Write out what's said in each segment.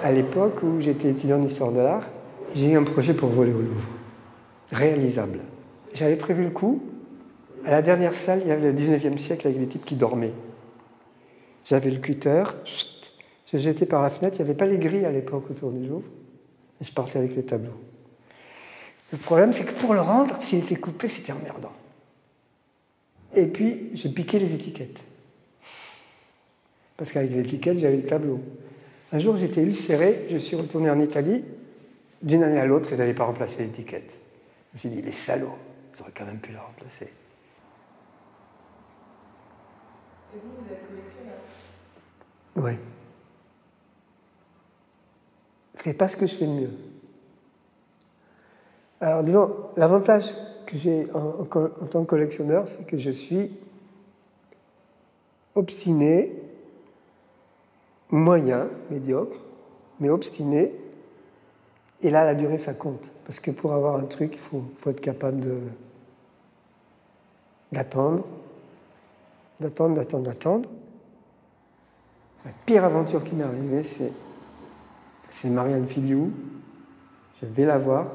à l'époque où j'étais étudiant en histoire de l'art, j'ai eu un projet pour voler au Louvre, réalisable. J'avais prévu le coup. À la dernière salle, il y avait le 19e siècle avec les types qui dormaient. J'avais le cutter, je jetais par la fenêtre, il n'y avait pas les grilles à l'époque autour du Louvre, et je partais avec le tableau. Le problème, c'est que pour le rendre, s'il était coupé, c'était emmerdant. Et puis, j'ai piqué les étiquettes. Parce qu'avec l'étiquette, j'avais le tableau. Un jour, j'étais ulcéré, je suis retourné en Italie. D'une année à l'autre, ils n'avaient pas remplacé l'étiquette. Je me suis dit, les salauds, ils auraient quand même pu la remplacer. Et vous êtes collectionneur? Oui. C'est pas ce que je fais de mieux. Alors, disons, l'avantage que j'ai en tant que collectionneur, c'est que je suis obstiné, moyen, médiocre, mais obstiné. Et là, la durée, ça compte. Parce que pour avoir un truc, il faut être capable d'attendre. La pire aventure qui m'est arrivée, c'est Marianne Filiou. Je vais la voir.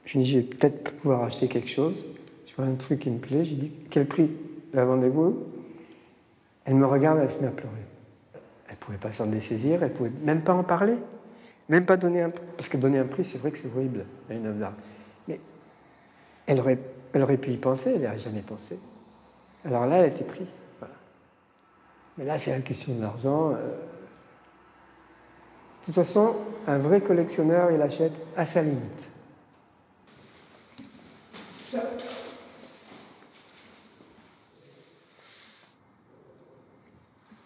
Je me dis, je vais peut-être pouvoir acheter quelque chose. Je vois un truc qui me plaît. Je dis, quel prix la vendez-vous? Elle me regarde, elle se met à pleurer. Elle ne pouvait pas s'en dessaisir, elle ne pouvait même pas en parler. Même pas donner un prix. Parce que donner un prix, c'est vrai que c'est horrible à une œuvre d'art. Mais elle aurait pu y penser, elle n'y a jamais pensé. Alors là, elle était prise. Voilà. Mais là, c'est la question de l'argent. De toute façon, un vrai collectionneur, il achète à sa limite. Ça.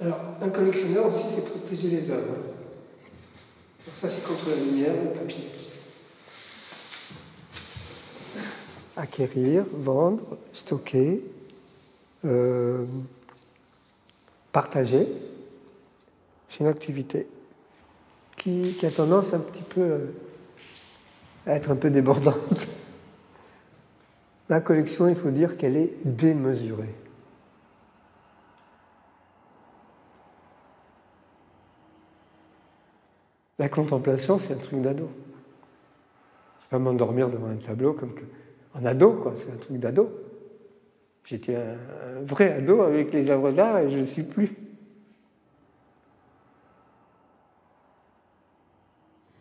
Alors, un collectionneur aussi, c'est protéger les œuvres. Alors ça, c'est contre la lumière, le papier. Acquérir, vendre, stocker, partager. C'est une activité qui a tendance un petit peu à être un peu débordante. La collection, il faut dire qu'elle est démesurée. La contemplation, c'est un truc d'ado. Je ne vais pas m'endormir devant un tableau comme en ado, quoi. C'est un truc d'ado. J'étais un vrai ado avec les œuvres d'art et je ne le suis plus.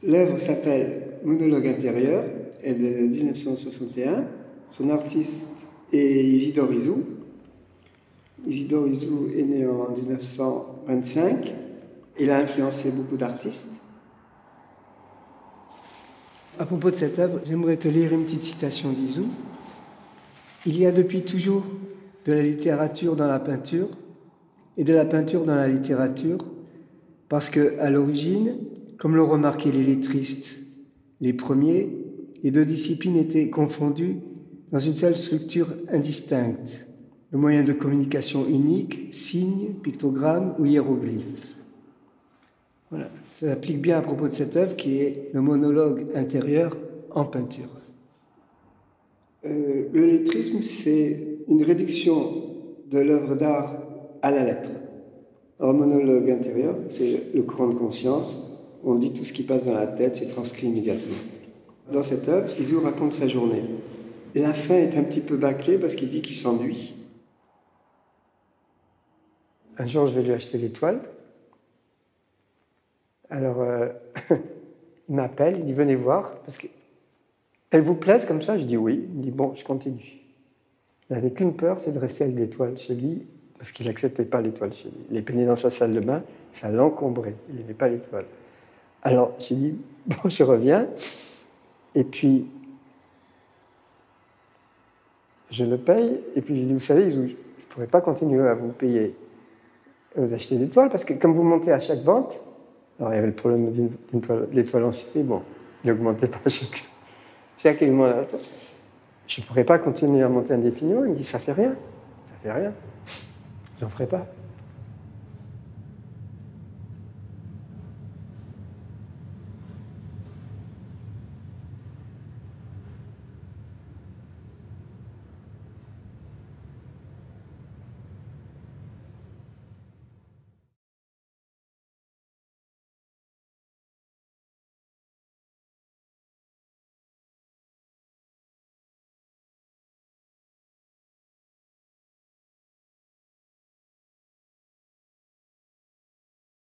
L'œuvre s'appelle Monologue intérieur, elle est de 1961. Son artiste est Isidore Isou. Isidore Isou est né en 1925. Il a influencé beaucoup d'artistes. À propos de cette œuvre, j'aimerais te lire une petite citation d'Isou. Il y a depuis toujours de la littérature dans la peinture et de la peinture dans la littérature, parce que, à l'origine, comme l'ont remarqué les lettristes, les premiers, les deux disciplines étaient confondues dans une seule structure indistincte, le moyen de communication unique, signes, pictogrammes ou hiéroglyphes. Voilà, ça s'applique bien à propos de cette œuvre qui est le monologue intérieur en peinture. Le lettrisme, c'est une réduction de l'œuvre d'art à la lettre. Alors, monologue intérieur, c'est le courant de conscience. On dit tout ce qui passe dans la tête, c'est transcrit immédiatement. Dans cette œuvre, Isou raconte sa journée. Et la fin est un petit peu bâclée parce qu'il dit qu'il s'ennuie. Un jour, je vais lui acheter des toiles. Alors, il m'appelle, il dit « Venez voir, parce qu'elles vous plaisent comme ça ?» Je dis « Oui ». Il me dit « Bon, je continue ». Il n'avait qu'une peur, c'est de rester avec des toiles chez lui, parce qu'il n'acceptait pas les toiles chez lui. Il les peignait dans sa salle de bain, ça l'encombrait, il n'aimait pas les toiles. Alors, j'ai dit « Bon, je reviens ». Et puis, je le paye, et puis j'ai dit « Vous savez, je ne pourrais pas continuer à vous payer, à vous acheter des toiles, parce que comme vous montez à chaque vente, alors il y avait le problème d'une toile, les toiles en série, bon, il n'augmentait pas chaque élément de la toile. Je ne pourrais pas continuer à monter indéfiniment. Il me dit « Ça fait rien, j'en ferai pas ».